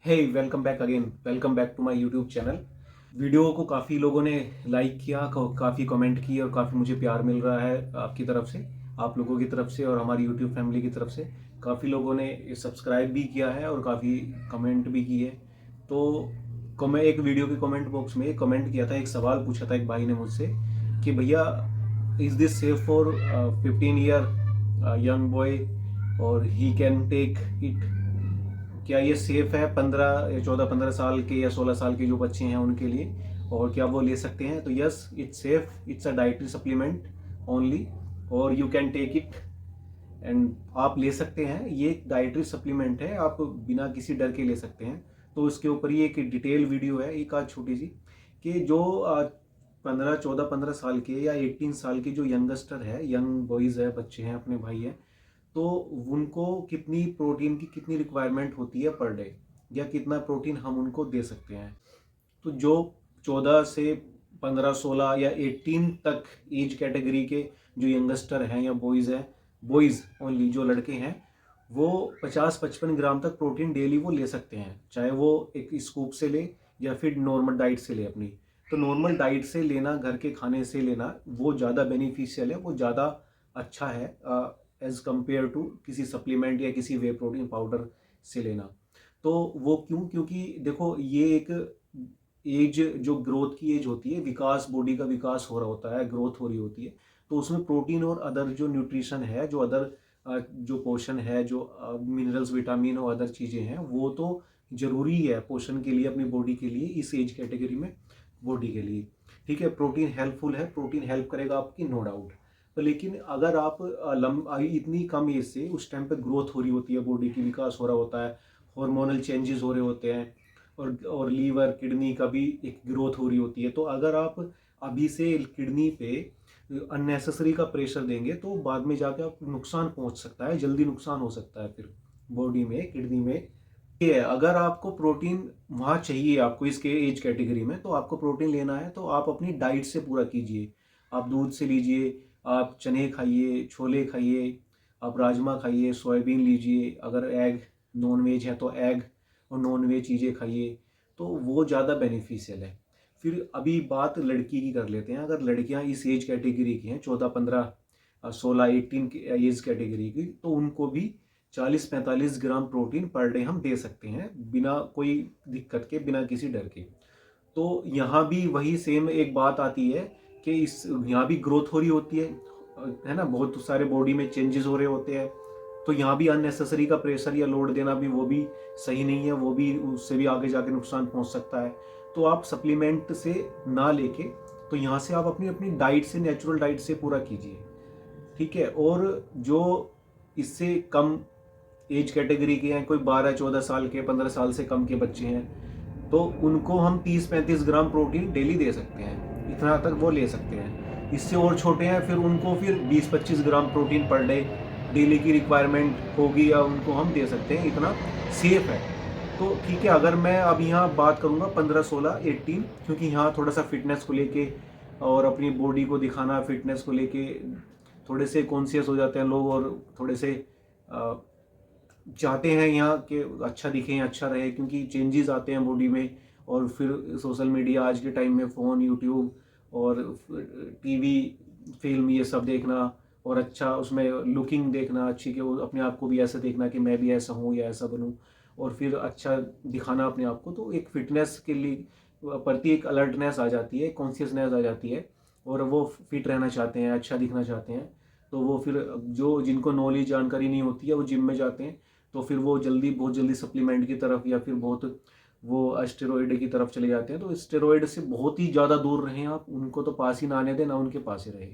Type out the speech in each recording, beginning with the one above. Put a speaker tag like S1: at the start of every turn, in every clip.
S1: Hey welcome back again, welcome back to my YouTube channel. Video को काफ़ी लोगों ने लाइक किया, काफ़ी कमेंट किए और काफ़ी मुझे प्यार मिल रहा है आपकी तरफ से, आप लोगों की तरफ से और हमारी यूट्यूब फैमिली की तरफ से। काफ़ी लोगों ने सब्सक्राइब भी किया है और काफ़ी कमेंट भी किए। तो मैं एक वीडियो के कमेंट बॉक्स में एक कमेंट किया था, एक सवाल पूछा था एक भाई ने मुझसे कि भैया, is this safe for 15 year young boy और ही कैन टेक इट? क्या ये सेफ है 15 या 14-15 साल के या 16 साल के जो बच्चे हैं उनके लिए, और क्या वो ले सकते हैं? तो yes, it's safe, it's a dietary supplement only और you can take it and आप ले सकते हैं। ये एक डाइटरी सप्लीमेंट है, आप बिना किसी डर के ले सकते हैं। तो उसके ऊपर ये एक डिटेल वीडियो है, एक आज छोटी सी, कि जो 15 14 15 साल के या 18 साल के जो यंगस्टर है, यंग बॉयज़ है, बच्चे हैं, अपने भाई हैं, तो उनको कितनी प्रोटीन की कितनी रिक्वायरमेंट होती है पर डे, या कितना प्रोटीन हम उनको दे सकते हैं। तो जो 14 से 15 16 या 18 तक एज कैटेगरी के जो यंगस्टर हैं या बॉयज़ हैं, बॉयज़ ओनली जो लड़के हैं, वो 50-55 ग्राम तक प्रोटीन डेली वो ले सकते हैं, चाहे वो एक स्कूप से ले या फिर नॉर्मल डाइट से ले अपनी। तो नॉर्मल डाइट से लेना, घर के खाने से लेना, वो ज़्यादा बेनिफिशियल है, वो ज़्यादा अच्छा है एज कम्पेयर टू किसी सप्लीमेंट या किसी वे प्रोटीन पाउडर से लेना। तो वो क्यों? क्योंकि देखो, ये एक एज, जो ग्रोथ की एज होती है, विकास, बॉडी का विकास हो रहा होता है, ग्रोथ हो रही होती है, तो उसमें प्रोटीन और अदर जो न्यूट्रिशन है, जो अदर जो पोषण है, जो मिनरल्स, विटामिन और अदर चीज़ें हैं, वो तो जरूरी है पोषण के लिए, अपनी बॉडी के लिए, इस एज कैटेगरी में बॉडी के लिए। ठीक है, प्रोटीन हेल्पफुल है, प्रोटीन हेल्प करेगा आपकी, नो डाउट। तो लेकिन अगर आप इतनी कम एज से, उस टाइम पे ग्रोथ हो रही होती है, बॉडी की विकास हो रहा होता है, हार्मोनल चेंजेस हो रहे होते हैं, और लीवर, किडनी का भी एक ग्रोथ हो रही होती है। तो अगर आप अभी से किडनी पे अननेसेसरी का प्रेशर देंगे तो बाद में जाके आप नुकसान पहुंच सकता है, जल्दी नुकसान हो सकता है फिर बॉडी में, किडनी में। ये है, अगर आपको प्रोटीन वहाँ चाहिए, आपको इसके एज कैटेगरी में, तो आपको प्रोटीन लेना है तो आप अपनी डाइट से पूरा कीजिए। आप दूध से लीजिए, आप चने खाइए, छोले खाइए, आप राजमा खाइए, सोयाबीन लीजिए, अगर एग, नॉन वेज है तो एग और नॉन वेज चीज़ें खाइए, तो वो ज़्यादा बेनिफिशियल है। फिर अभी बात लड़की की कर लेते हैं। अगर लड़कियां इस एज कैटेगरी की हैं, 14 15 16 18 की एज कैटेगरी की, तो उनको भी 40-45 ग्राम प्रोटीन पर डे हम दे सकते हैं, बिना कोई दिक्कत के, बिना किसी डर के। तो यहाँ भी वही सेम एक बात आती है कि इस यहाँ भी ग्रोथ हो रही होती है ना, बहुत सारे बॉडी में चेंजेस हो रहे होते हैं। तो यहाँ भी अननेसेसरी का प्रेशर या लोड देना भी, वो भी सही नहीं है, वो भी, उससे भी आगे जाके नुकसान पहुंच सकता है। तो आप सप्लीमेंट से ना लेके, तो यहाँ से आप अपनी अपनी डाइट से, नेचुरल डाइट से पूरा कीजिए। ठीक है। और जो इससे कम एज कैटेगरी के हैं, कोई 12-14 साल के, 15 साल से कम के बच्चे हैं, तो उनको हम 30-35 ग्राम प्रोटीन डेली दे सकते हैं, इतना तक वो ले सकते हैं। इससे और छोटे हैं, फिर उनको फिर 20-25 gram protein per day daily की रिक्वायरमेंट होगी, या उनको हम दे सकते हैं, इतना सेफ है। तो ठीक है, अगर मैं अब यहाँ बात करूँगा 15 16 18, क्योंकि यहाँ थोड़ा सा फिटनेस को लेके और अपनी बॉडी को दिखाना, फिटनेस को लेके थोड़े से कॉन्शियस हो जाते हैं लोग, और थोड़े से चाहते हैं यहाँ कि अच्छा दिखें, अच्छा रहे, क्योंकि चेंजेस आते हैं बॉडी में। और फिर सोशल मीडिया, आज के टाइम में फ़ोन, यूट्यूब और टीवी, फिल्म, ये सब देखना, और अच्छा उसमें लुकिंग देखना अच्छी, कि वो अपने आप को भी ऐसा देखना कि मैं भी ऐसा हूँ या ऐसा बनूँ, और फिर अच्छा दिखाना अपने आप को। तो एक फिटनेस के लिए प्रति एक अलर्टनेस आ जाती है, कॉन्शियसनेस आ जाती है, और वो फिट रहना चाहते हैं, अच्छा दिखना चाहते हैं। तो वो फिर, जो जिनको नॉलेज, जानकारी नहीं होती है, वो जिम में जाते हैं, तो फिर वो बहुत जल्दी सप्लीमेंट की तरफ, या फिर बहुत वो स्टेरॉइड की तरफ चले जाते हैं। तो स्टेरॉइड से बहुत ही ज़्यादा दूर रहें आप, उनको तो पास ही ना आने दें, ना उनके पास ही रहे।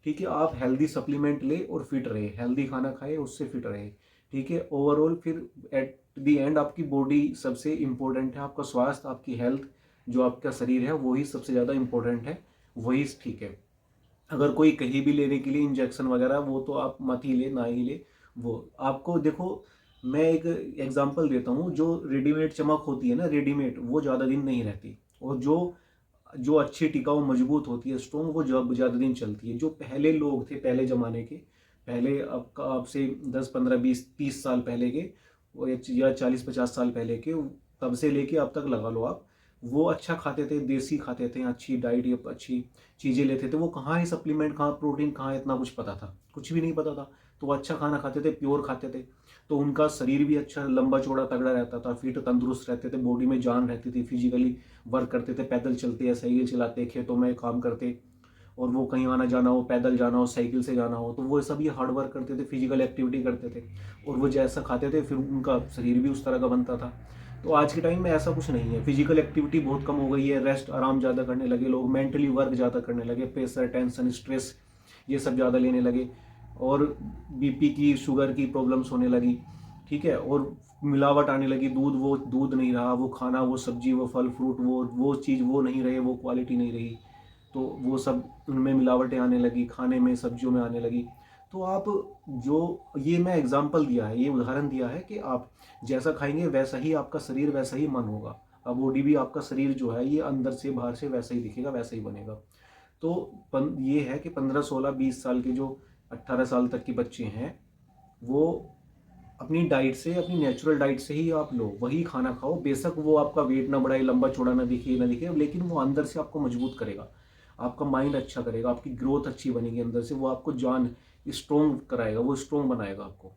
S1: ठीक है, आप हेल्दी सप्लीमेंट ले और फिट रहे, हेल्दी खाना खाए, उससे फिट रहे। ठीक है, ओवरऑल फिर एट द एंड आपकी बॉडी सबसे इम्पोर्टेंट है, आपका स्वास्थ्य, आपकी हेल्थ, जो आपका शरीर है, वही सबसे ज़्यादा इम्पोर्टेंट है, वही ठीक है। अगर कोई कहीं भी लेने के लिए इंजेक्शन वगैरह, वो तो आप मत ही ले, ना ही ले। वो आपको देखो, मैं एक एग्जांपल देता हूँ, जो रेडीमेड चमक होती है ना, रेडीमेड, वो ज़्यादा दिन नहीं रहती, और जो जो अच्छी, टिकाऊ, मजबूत होती है, स्ट्रॉन्ग, वो ज़्यादा दिन चलती है। जो पहले लोग थे, पहले ज़माने के, पहले अब से 10 15 20 30 साल पहले के, या 40-50 साल पहले के, तब से लेके अब तक लगा लो आप, वो अच्छा खाते थे, देसी खाते थे, अच्छी डाइट या अच्छी चीज़ें लेते थे। वो कहाँ है सप्लीमेंट, कहाँ प्रोटीन, कहाँ इतना कुछ पता था, कुछ भी नहीं पता था। तो वो अच्छा खाना खाते थे, प्योर खाते थे, तो उनका शरीर भी अच्छा लंबा चौड़ा तगड़ा रहता था, फिट तंदुरुस्त रहते थे, बॉडी में जान रहती थी, फिजिकली वर्क करते थे, पैदल चलते या साइकिल चलाते, खेतों में काम करते, और वो कहीं आना जाना हो, पैदल जाना हो, साइकिल से जाना हो, तो वो सब ये हार्ड वर्क करते थे, फिजिकल एक्टिविटी करते थे, और वो जैसा खाते थे फिर उनका शरीर भी उस तरह का बनता था। तो आज के टाइम में ऐसा कुछ नहीं है, फिजिकल एक्टिविटी बहुत कम हो गई है, रेस्ट आराम ज़्यादा करने लगे लोग, मेंटली वर्क ज़्यादा करने लगे, प्रेशर, टेंशन, स्ट्रेस ये सब ज़्यादा लेने लगे, और बीपी की, शुगर की प्रॉब्लम्स होने लगी, ठीक है, और मिलावट आने लगी, दूध वो दूध नहीं रहा, वो खाना, वो सब्जी, वो फल फ्रूट, वो चीज़ वो नहीं रहे, वो क्वालिटी नहीं रही, तो वो सब उनमें मिलावटें आने लगी, खाने में, सब्जियों में आने लगी। तो आप जो, ये मैं एग्जांपल दिया है, ये उदाहरण दिया है कि आप जैसा खाएंगे वैसा ही आपका शरीर, वैसा ही मन होगा। अब बॉडी भी, आपका शरीर जो है ये अंदर से बाहर से वैसा ही दिखेगा, वैसा ही बनेगा। तो ये है कि 15, 16, 20 साल के, जो 18 साल तक के बच्चे हैं, वो अपनी डाइट से, अपनी नेचुरल डाइट से ही आप लो, वही खाना खाओ। बेशक वो आपका वेट ना बढ़ाए, लंबा चौड़ा ना दिखे, लेकिन वो अंदर से आपको मजबूत करेगा, आपका माइंड अच्छा करेगा, आपकी ग्रोथ अच्छी बनेगी अंदर से, वो आपको जान स्ट्रोंग कराएगा, वो स्ट्रोंग बनाएगा आपको।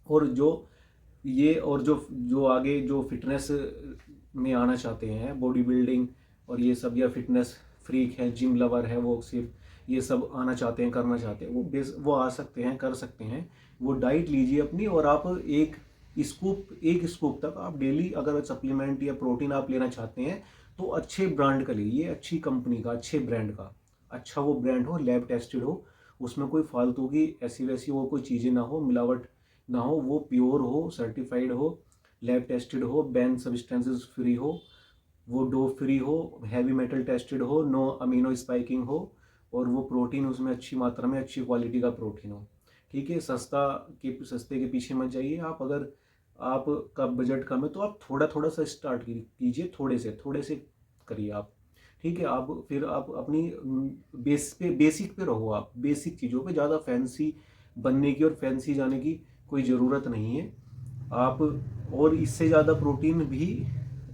S1: और जो जो आगे जो फिटनेस में आना चाहते हैं, बॉडी बिल्डिंग और ये सब, या फिटनेस फ्रीक है, जिम लवर है, वो सिर्फ ये सब आना चाहते हैं, करना चाहते हैं, वो आ सकते हैं, कर सकते हैं। वो डाइट लीजिए अपनी, और आप एक स्कूप तक आप डेली, अगर सप्लीमेंट या प्रोटीन आप लेना चाहते हैं, तो अच्छे ब्रांड का लीजिए, अच्छी कंपनी का, अच्छे ब्रांड का, अच्छा वो ब्रांड हो, लैब टेस्टेड हो, उसमें कोई फालतू की ऐसी वैसी वो कोई चीज़ें ना हो, मिलावट ना हो, वो प्योर हो, सर्टिफाइड हो, लैब टेस्टेड हो, बैन सब्सटेंसेस फ्री हो, वो डोप फ्री हो, हैवी मेटल टेस्टेड हो, नो अमीनो स्पाइकिंग हो, और वो प्रोटीन उसमें अच्छी मात्रा में, अच्छी क्वालिटी का प्रोटीन हो, ठीक है। सस्ते के पीछे मत जाइए आप। अगर आपका बजट कम है तो आप थोड़ा थोड़ा सा स्टार्ट कीजिए, थोड़े से करिए आप, ठीक है। आप फिर आप अपनी बेसिक पे रहो, आप बेसिक चीज़ों पे, ज़्यादा फैंसी बनने की और फैंसी जाने की कोई ज़रूरत नहीं है आप। और इससे ज़्यादा प्रोटीन भी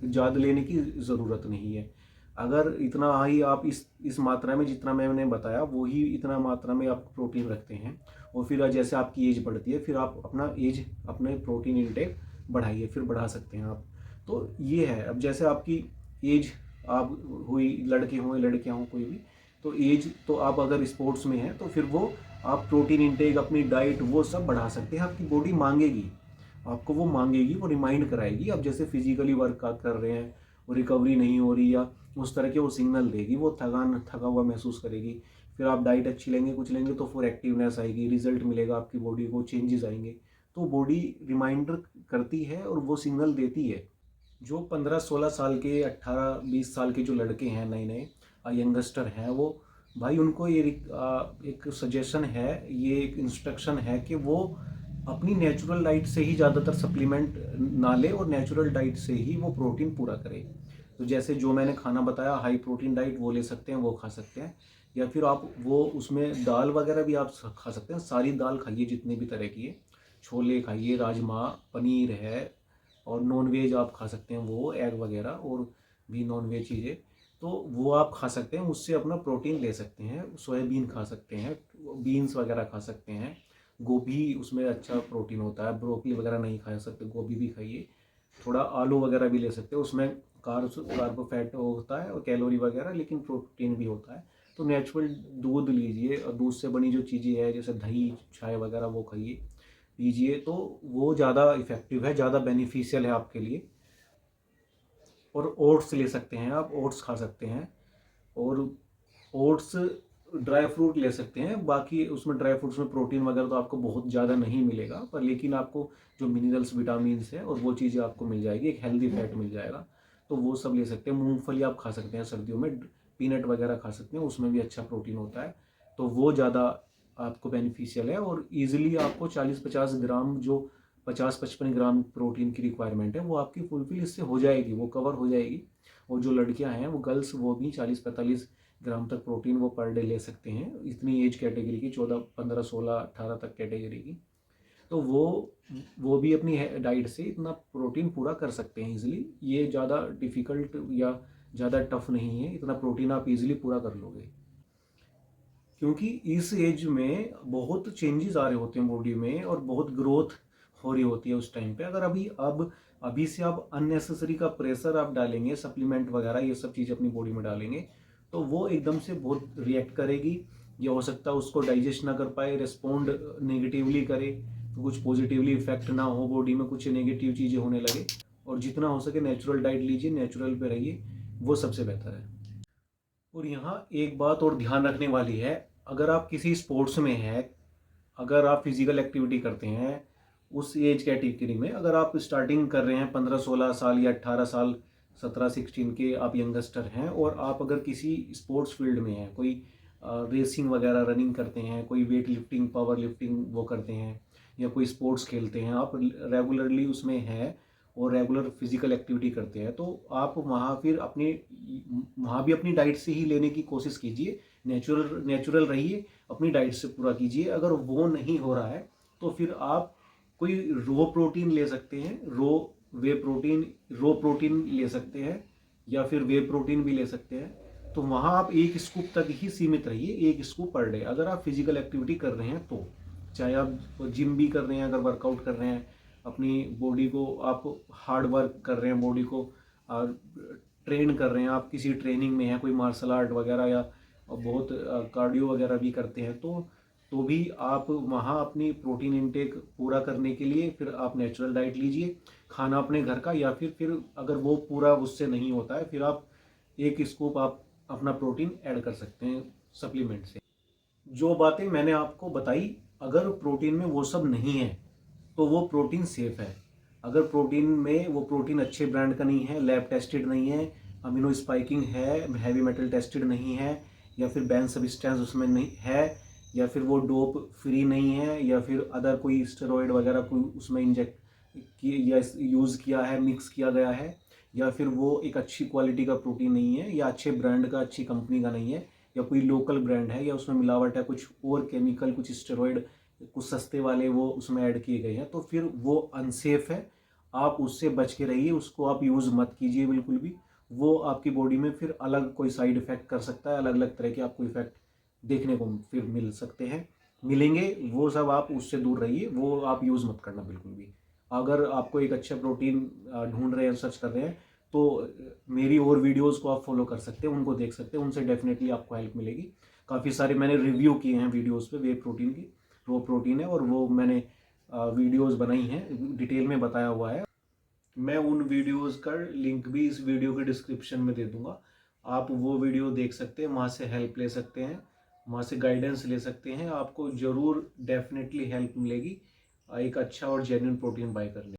S1: ज़्यादा लेने की ज़रूरत नहीं है। अगर इतना ही आप इस मात्रा में, जितना मैंने बताया, वही इतना मात्रा में आप प्रोटीन रखते हैं, और फिर जैसे आपकी एज बढ़ती है, फिर आप अपने प्रोटीन इंटेक बढ़ाइए, फिर बढ़ा सकते हैं आप। तो ये है, अब जैसे आपकी एज आप हुई, लड़के हों लड़कियां हों कोई भी, तो एज तो आप अगर स्पोर्ट्स में हैं तो फिर वो आप प्रोटीन इंटेक, अपनी डाइट, वो सब बढ़ा सकते हैं। आपकी बॉडी मांगेगी, आपको वो मांगेगी, वो रिमाइंड कराएगी। आप जैसे फिजिकली वर्कआउट कर रहे हैं और रिकवरी नहीं हो रही, या उस तरह के वो सिग्नल देगी, वो थका हुआ महसूस करेगी। फिर आप डाइट अच्छी लेंगे, कुछ लेंगे, तो फिर एक्टिवनेस आएगी, रिजल्ट मिलेगा, आपकी बॉडी को चेंजेस आएंगे। तो बॉडी रिमाइंडर करती है और वो सिग्नल देती है। जो 15, 16 साल के, 18, 20 साल के जो लड़के हैं, नए नए यंगस्टर हैं, वो भाई, उनको ये एक सजेशन है, ये एक इंस्ट्रक्शन है कि वो अपनी नेचुरल डाइट से ही ज़्यादातर सप्लीमेंट ना ले, और नेचुरल डाइट से ही वो प्रोटीन पूरा करे। तो जैसे जो मैंने खाना बताया, हाई प्रोटीन डाइट, वो ले सकते हैं, वो खा सकते हैं। या फिर आप वो उसमें दाल वगैरह भी आप खा सकते हैं, सारी दाल खाइए जितनी भी तरह की है, छोले खाइए, राजमा, पनीर है, और नॉन वेज आप खा सकते हैं, वो एग वगैरह, और भी नॉन वेज चीज़ें, तो वो आप खा सकते हैं, उससे अपना प्रोटीन ले सकते हैं। सोयाबीन खा सकते हैं, बीन्स वगैरह खा सकते हैं, गोभी, उसमें अच्छा प्रोटीन होता है, ब्रोकली वगैरह नहीं खा सकते, गोभी भी खाइए। थोड़ा आलू वगैरह भी ले सकते हैं, उसमें कार्बोफैट होता है और कैलोरी वगैरह, लेकिन प्रोटीन भी होता है। तो नेचुरल दूध लीजिए, और दूध से बनी जो चीज़ें हैं, जैसे दही, चाय वगैरह, वो खाइए, पीजिए, तो वो ज़्यादा इफ़ेक्टिव है, ज़्यादा बेनिफिशियल है आपके लिए। और ओट्स ले सकते हैं आप, ओट्स खा सकते हैं, और ओट्स, ड्राई फ्रूट ले सकते हैं। बाकी उसमें ड्राई फ्रूट्स में प्रोटीन वगैरह तो आपको बहुत ज़्यादा नहीं मिलेगा, पर लेकिन आपको जो मिनरल्स, विटामिन्स है, और वो चीज़ें आपको मिल जाएगी, एक हेल्दी फैट मिल जाएगा, तो वो सब ले सकते हैं। मूंगफली आप खा सकते हैं सर्दियों में, पीनट वगैरह खा सकते हैं, उसमें भी अच्छा प्रोटीन होता है, तो वो ज़्यादा आपको बेनिफिशियल है। और ईजिली आपको 40-50 ग्राम, जो 50-55 ग्राम प्रोटीन की रिक्वायरमेंट है, वो आपकी फुलफिल इससे हो जाएगी, वो कवर हो जाएगी। और जो लड़कियां हैं, वो गर्ल्स, वो भी 40-45 ग्राम तक प्रोटीन वो पर डे ले सकते हैं, इतनी एज कैटेगरी की, 14, 15, 16, 18 तक कैटेगरी की। तो वो भी अपनी डाइट से इतना प्रोटीन पूरा कर सकते हैं इजीली। ये ज़्यादा डिफ़िकल्ट या ज़्यादा टफ नहीं है, इतना प्रोटीन आप इजीली पूरा कर लोगे। क्योंकि इस एज में बहुत चेंजेस आ रहे होते हैं बॉडी में और बहुत ग्रोथ हो रही होती है उस टाइम पे। अगर अभी से आप अननेसेसरी का प्रेशर आप डालेंगे, सप्लीमेंट वगैरह ये सब चीज़ अपनी बॉडी में डालेंगे, तो वो एकदम से बहुत रिएक्ट करेगी। या हो सकता है उसको डाइजेस्ट ना कर पाए, रिस्पोंड नेगेटिवली करे, तो कुछ पॉजिटिवली इफेक्ट ना हो बॉडी में, कुछ नेगेटिव चीज़ें होने लगे। और जितना हो सके नेचुरल डाइट लीजिए, नेचुरल पे रहिए, वो सबसे बेहतर है। और यहाँ एक बात और ध्यान रखने वाली है, अगर आप किसी स्पोर्ट्स में हैं, अगर आप फिजिकल एक्टिविटी करते हैं उस एज कैटेगरी में, अगर आप स्टार्टिंग कर रहे हैं 15-16 साल या 18 साल, 17-16 के आप यंगस्टर हैं, और आप अगर किसी स्पोर्ट्स फील्ड में हैं, कोई रेसिंग वगैरह रनिंग करते हैं, कोई वेट लिफ्टिंग पावर लिफ्टिंग वो करते हैं, या कोई स्पोर्ट्स खेलते हैं, आप रेगुलरली उसमें हैं और रेगुलर फिजिकल एक्टिविटी करते हैं, तो आप वहाँ भी अपनी डाइट से ही लेने की कोशिश कीजिए। नेचुरल रहिए, अपनी डाइट से पूरा कीजिए। अगर वो नहीं हो रहा है तो फिर आप कोई रो प्रोटीन ले सकते हैं, रो प्रोटीन ले सकते हैं, या फिर वे प्रोटीन भी ले सकते हैं। तो वहाँ आप एक स्कूप तक ही सीमित रहिए, एक स्कूप पर डे, अगर आप फिजिकल एक्टिविटी कर रहे हैं तो। चाहे आप जिम भी कर रहे हैं, अगर वर्कआउट कर रहे हैं, अपनी बॉडी को आप हार्ड वर्क कर रहे हैं, बॉडी को ट्रेन कर रहे हैं, आप किसी ट्रेनिंग में हैं, कोई मार्शल आर्ट वगैरह या बहुत कार्डियो वगैरह भी करते हैं, तो भी आप वहाँ अपनी प्रोटीन इनटेक पूरा करने के लिए फिर आप नेचुरल डाइट लीजिए, खाना अपने घर का, या फिर अगर वो पूरा उससे नहीं होता है, फिर आप एक स्कूप आप अपना प्रोटीन ऐड कर सकते हैं सप्लीमेंट से। जो बातें मैंने आपको बताई, अगर प्रोटीन में वो सब नहीं है तो वो प्रोटीन सेफ है। अगर प्रोटीन में वो प्रोटीन अच्छे ब्रांड का नहीं है, लैब टेस्टेड नहीं है, अमीनो स्पाइकिंग है, हैवी मेटल टेस्टेड नहीं है, या फिर बैन सब्सटेंस उसमें नहीं है, या फिर वो डोप फ्री नहीं है, या फिर अदर कोई स्टेरॉइड वगैरह कोई उसमें इंजेक्ट या यूज़ किया है, मिक्स किया गया है, या फिर वो एक अच्छी क्वालिटी का प्रोटीन नहीं है, या अच्छे ब्रांड का, अच्छी कंपनी का नहीं है, या कोई लोकल ब्रांड है, या उसमें मिलावट है, कुछ और केमिकल, कुछ स्टेरॉइड, कुछ सस्ते वाले वो उसमें ऐड किए गए हैं, तो फिर वो अनसेफ है। आप उससे बच के रहिए, उसको आप यूज़ मत कीजिए बिल्कुल भी। वो आपकी बॉडी में फिर अलग कोई साइड इफेक्ट कर सकता है, अलग अलग तरह के आपको इफेक्ट देखने को फिर मिल सकते हैं, मिलेंगे। वो सब आप उससे दूर रहिए, वो आप यूज़ मत करना बिल्कुल भी। अगर आपको एक अच्छा प्रोटीन ढूंढ रहे हैं, सर्च कर रहे हैं, तो मेरी और वीडियोस को आप फॉलो कर सकते हैं, उनको देख सकते हैं, उनसे डेफिनेटली आपको हेल्प मिलेगी। काफ़ी सारे मैंने रिव्यू किए हैं वीडियोस पे वे प्रोटीन की, रो प्रोटीन है, और वो मैंने वीडियोस बनाई हैं, डिटेल में बताया हुआ है। मैं उन वीडियोस का लिंक भी इस वीडियो के डिस्क्रिप्शन में दे दूंगा, आप वो वीडियो देख सकते हैं, वहाँ से हेल्प ले सकते हैं, वहाँ से गाइडेंस ले सकते हैं। आपको ज़रूर डेफिनेटली हेल्प मिलेगी एक अच्छा और जेन्युइन प्रोटीन बाय करने।